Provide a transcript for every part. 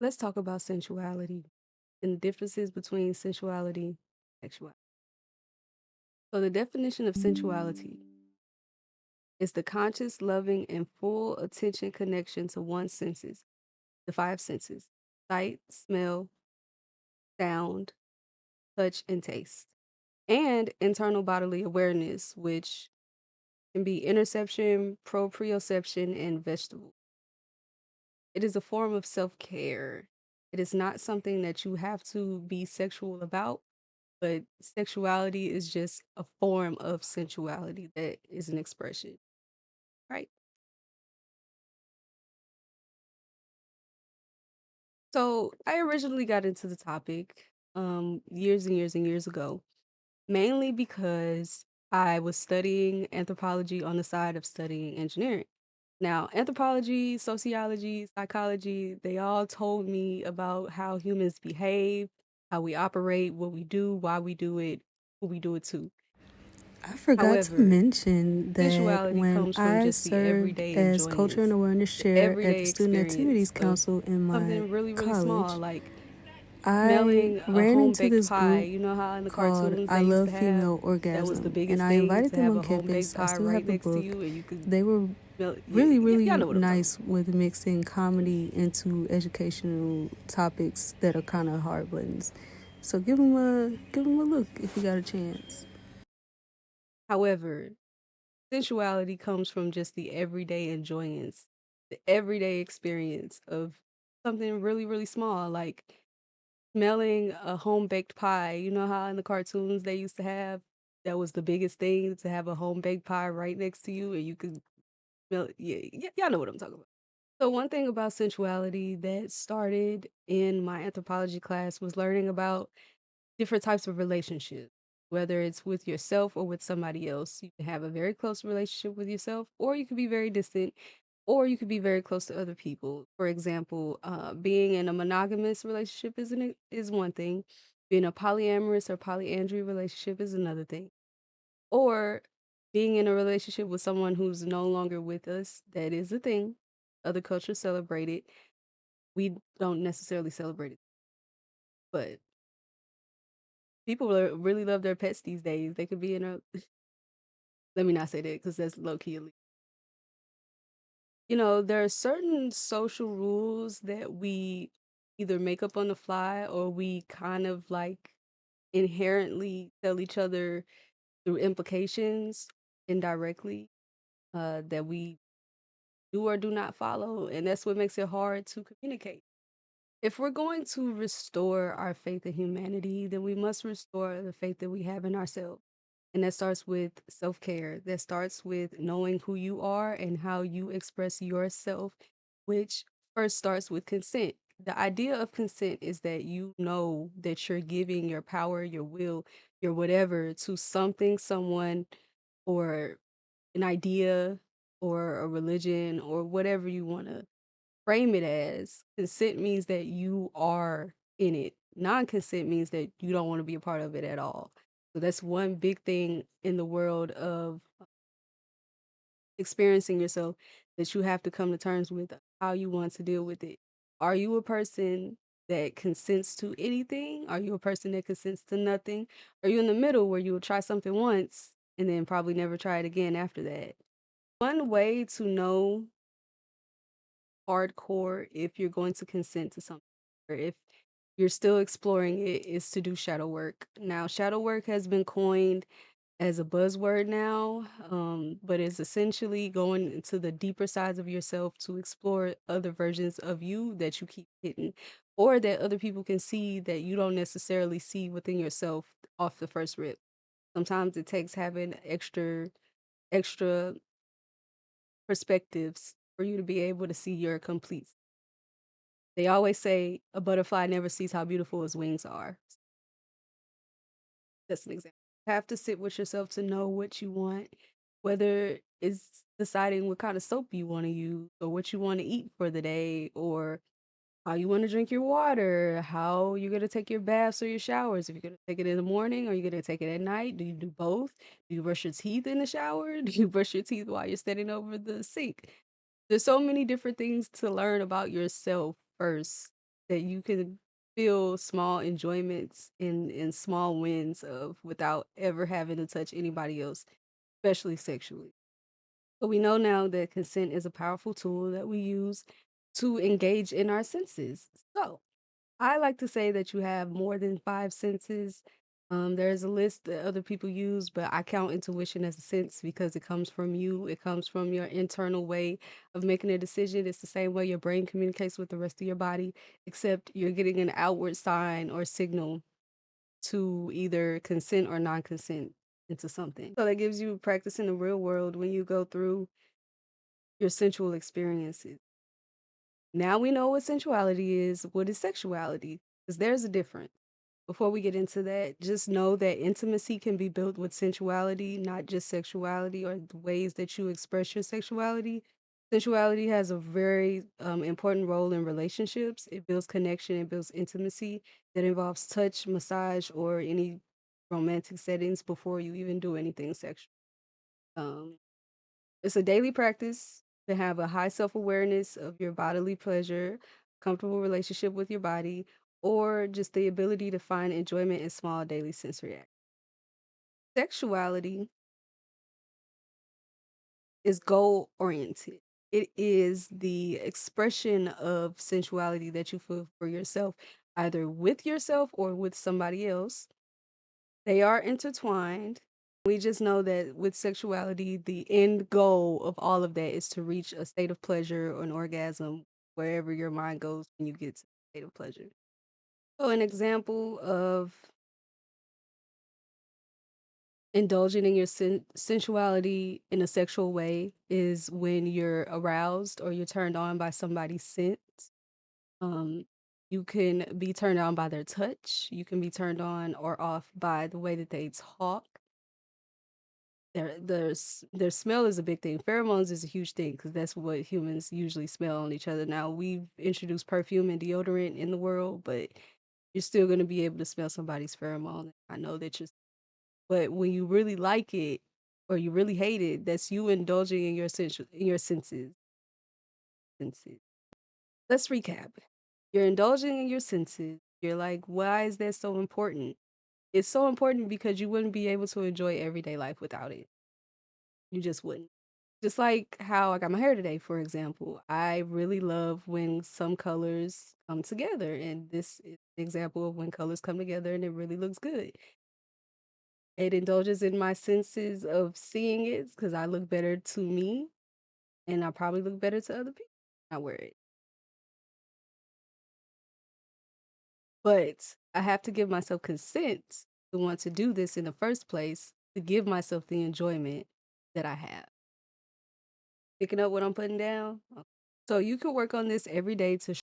Let's talk about sensuality and the differences between sensuality and sexuality. So, the definition of sensuality is the conscious, loving, and full attention connection to one's senses, the five senses: sight, smell, sound, touch, and taste, and internal bodily awareness, which can be interception, proprioception, and vegetable. It is a form of self care. It is not something that you have to be sexual about, but sexuality is just a form of sensuality that is an expression, right? So I originally got into the topic years and years and years ago, mainly because I was studying anthropology on the side of studying engineering. Now, anthropology, sociology, psychology, they all told me about how humans behave, how we operate, what we do, why we do it, who we do it to. I forgot to However, mention that sensuality when comes from I just the served everyday as Culture and enjoyance, Awareness the Chair at the everyday Student experience Activities of Council in my something really, really small, college, like I smelling a ran home into baked this pie. group You know how in the called cartoons I they used to Love have Female that was the Orgasm, and biggest I thing invited to them have on a home baked campus. I pie still right have the next to book. you, and you could They were smell. Yeah, really, y'all really know what I'm talking about. nice with mixing comedy into educational topics that are kind of hard buttons. So give them a look if you got a chance. However, sensuality comes from just the everyday enjoyance, the everyday experience of something really, really small, like smelling a home baked pie. You know how in the cartoons they used to have that was the biggest thing to have a home baked pie right next to you and you could smell. Yeah, y'all know what I'm talking about. So one thing about sensuality that started in my anthropology class was learning about different types of relationships, whether it's with yourself or with somebody else. You can have a very close relationship with yourself, or you could be very distant, or you could be very close to other people. For example, being in a monogamous relationship is one thing. Being a polyamorous or polyandry relationship is another thing. Or being in a relationship with someone who's no longer with us, that is a thing. Other cultures celebrate it. We don't necessarily celebrate it, but people really love their pets these days. They could be in a let me not say that because that's low key illegal. You know, there are certain social rules that we either make up on the fly or we kind of like inherently tell each other through implications indirectly that we do or do not follow. And that's what makes it hard to communicate. If we're going to restore our faith in humanity, then we must restore the faith that we have in ourselves. And that starts with self care. That starts with knowing who you are and how you express yourself, which first starts with consent. The idea of consent is that you know that you're giving your power, your will, your whatever to something, someone, or an idea, or a religion, or whatever you want to frame it as. Consent means that you are in it. Non-consent means that you don't want to be a part of it at all. So that's one big thing in the world of experiencing yourself that you have to come to terms with how you want to deal with it. Are you a person that consents to anything? Are you a person that consents to nothing? Are you in the middle where you will try something once and then probably never try it again after that? One way to know hardcore if you're going to consent to something or if you're still exploring it is to do shadow work. Now, shadow work has been coined as a buzzword now, but it's essentially going into the deeper sides of yourself to explore other versions of you that you keep hidden or that other people can see that you don't necessarily see within yourself off the first rip. Sometimes it takes having extra perspectives for you to be able to see your complete. They always say a butterfly never sees how beautiful its wings are. That's an example. You have to sit with yourself to know what you want, whether it's deciding what kind of soap you want to use or what you want to eat for the day or how you want to drink your water, how you're going to take your baths or your showers. If you're going to take it in the morning or you're going to take it at night, do you do both? Do you brush your teeth in the shower? Do you brush your teeth while you're standing over the sink? There's so many different things to learn about yourself first that you can feel small enjoyments and small wins of without ever having to touch anybody else, especially sexually. But we know now that consent is a powerful tool that we use to engage in our senses. So, I like to say that you have more than 5 senses. There's a list that other people use, but I count intuition as a sense because it comes from you. It comes from your internal way of making a decision. It's the same way your brain communicates with the rest of your body, except you're getting an outward sign or signal to either consent or non-consent into something. So that gives you practice in the real world when you go through your sensual experiences. Now we know what sensuality is. What is sexuality? Because there's a difference. Before we get into that, just know that intimacy can be built with sensuality, not just sexuality or the ways that you express your sexuality. Sensuality has a very important role in relationships. It builds connection, it builds intimacy that involves touch, massage, or any romantic settings before you even do anything sexual. Um, it's a daily practice to have a high self awareness of your bodily pleasure, comfortable relationship with your body, or just the ability to find enjoyment in small daily sensory acts. Sexuality is goal oriented. It is the expression of sensuality that you feel for yourself, either with yourself or with somebody else. They are intertwined. We just know that with sexuality, the end goal of all of that is to reach a state of pleasure or an orgasm wherever your mind goes when you get to the state of pleasure. So, an example of indulging in your sensuality in a sexual way is when you're aroused or you're turned on by somebody's scent. Um, you can be turned on by their touch. You can be turned on or off by the way that they talk. Their smell is a big thing. Pheromones is a huge thing because that's what humans usually smell on each other. Now we've introduced perfume and deodorant in the world, but you're still gonna be able to smell somebody's pheromone. I know that you're, but when you really like it or you really hate it, that's you indulging in your in your senses. Senses. Let's recap. You're indulging in your senses. You're like, why is that so important? It's so important because you wouldn't be able to enjoy everyday life without it. You just wouldn't. Just like how I got my hair today, for example. I really love when some colors come together, and this is an example of when colors come together and it really looks good. It indulges in my senses of seeing it because I look better to me, and I probably look better to other people. I wear it. But I have to give myself consent to want to do this in the first place to give myself the enjoyment that I have. Picking up what I'm putting down? So you can work on this every day to show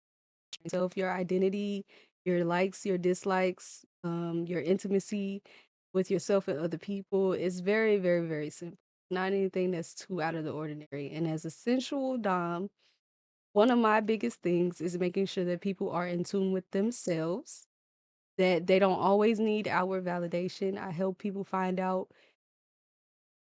yourself your identity, your likes, your dislikes, your intimacy with yourself and other people. It's very, very, very simple. Not anything that's too out of the ordinary. And as a sensual dom, one of my biggest things is making sure that people are in tune with themselves, that they don't always need outward validation. I help people find out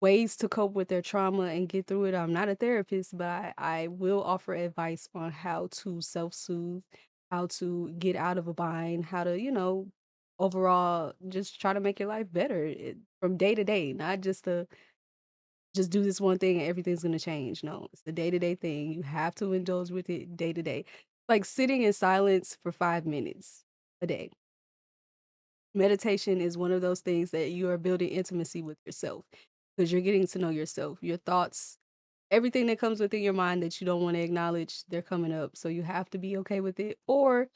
ways to cope with their trauma and get through it. I'm not a therapist, but I will offer advice on how to self soothe, how to get out of a bind, how to, overall just try to make your life better from day to day, not just to just do this one thing and everything's going to change. No, it's the day to day thing. You have to indulge with it day to day. Like sitting in silence for 5 minutes a day. Meditation is one of those things that you are building intimacy with yourself because you're getting to know yourself, your thoughts, everything that comes within your mind that you don't want to acknowledge, they're coming up. So you have to be okay with it. Or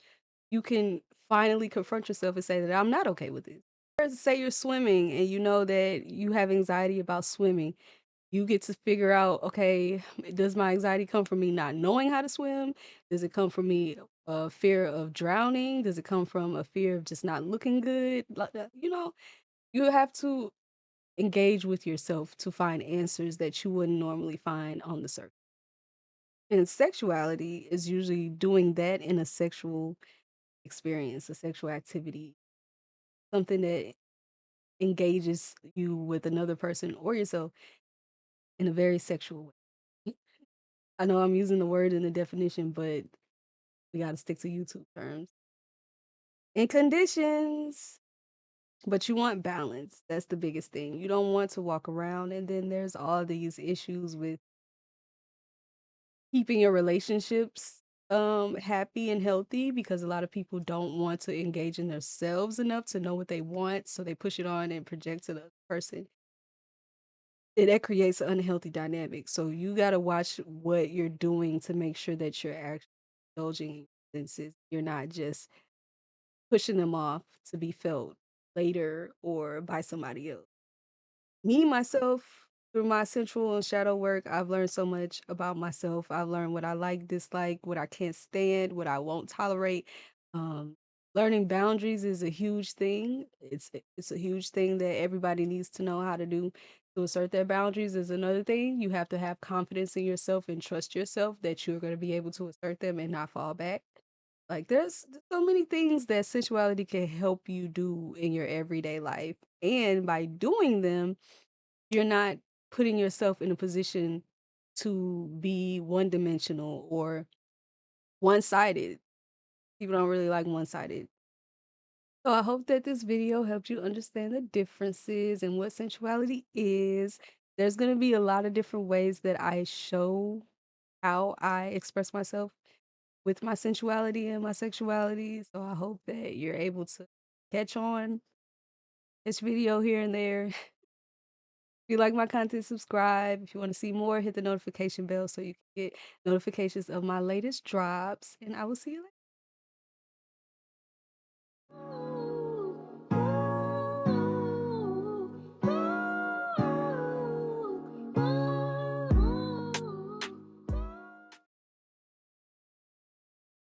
you can finally confront yourself and say that I'm not okay with it. Or say you're swimming and you know that you have anxiety about swimming. You get to figure out, okay, does my anxiety come from me not knowing how to swim? Does it come from me a fear of drowning? Does it come from a fear of just not looking good? Like that, you have to engage with yourself to find answers that you wouldn't normally find on the surface. And sexuality is usually doing that in a sexual experience, a sexual activity, something that engages you with another person or yourself in a very sexual way. I know I'm using the word in the definition, but We gotta stick to YouTube terms and conditions. But you want balance. That's the biggest thing. You don't want to walk around and then there's all these issues with keeping your relationships happy and healthy because a lot of people don't want to engage in themselves enough to know what they want, so they push it on and project to the other person. And that creates an unhealthy dynamic. So you got to watch what you're doing to make sure that you're actually indulging in your senses. You're not just pushing them off to be felt later or by somebody else. Me, myself, through my sensual and shadow work, I've learned so much about myself. I've learned what I like, dislike, what I can't stand, what I won't tolerate. Um, Learning boundaries is a huge thing. It's a huge thing that everybody needs to know how to do. To assert their boundaries is another thing. You have to have confidence in yourself and trust yourself that you're going to be able to assert them and not fall back. Like there's so many things that sensuality can help you do in your everyday life. And by doing them, you're not putting yourself in a position to be one-dimensional or one-sided. People don't really like one-sided. So I hope that this video helped you understand the differences and what sensuality is. There's going to be a lot of different ways that I show how I express myself with my sensuality and my sexuality. So I hope that you're able to catch on this video here and there. If you like my content, subscribe. If you want to see more, hit the notification bell so you can get notifications of my latest drops. And I will see you later.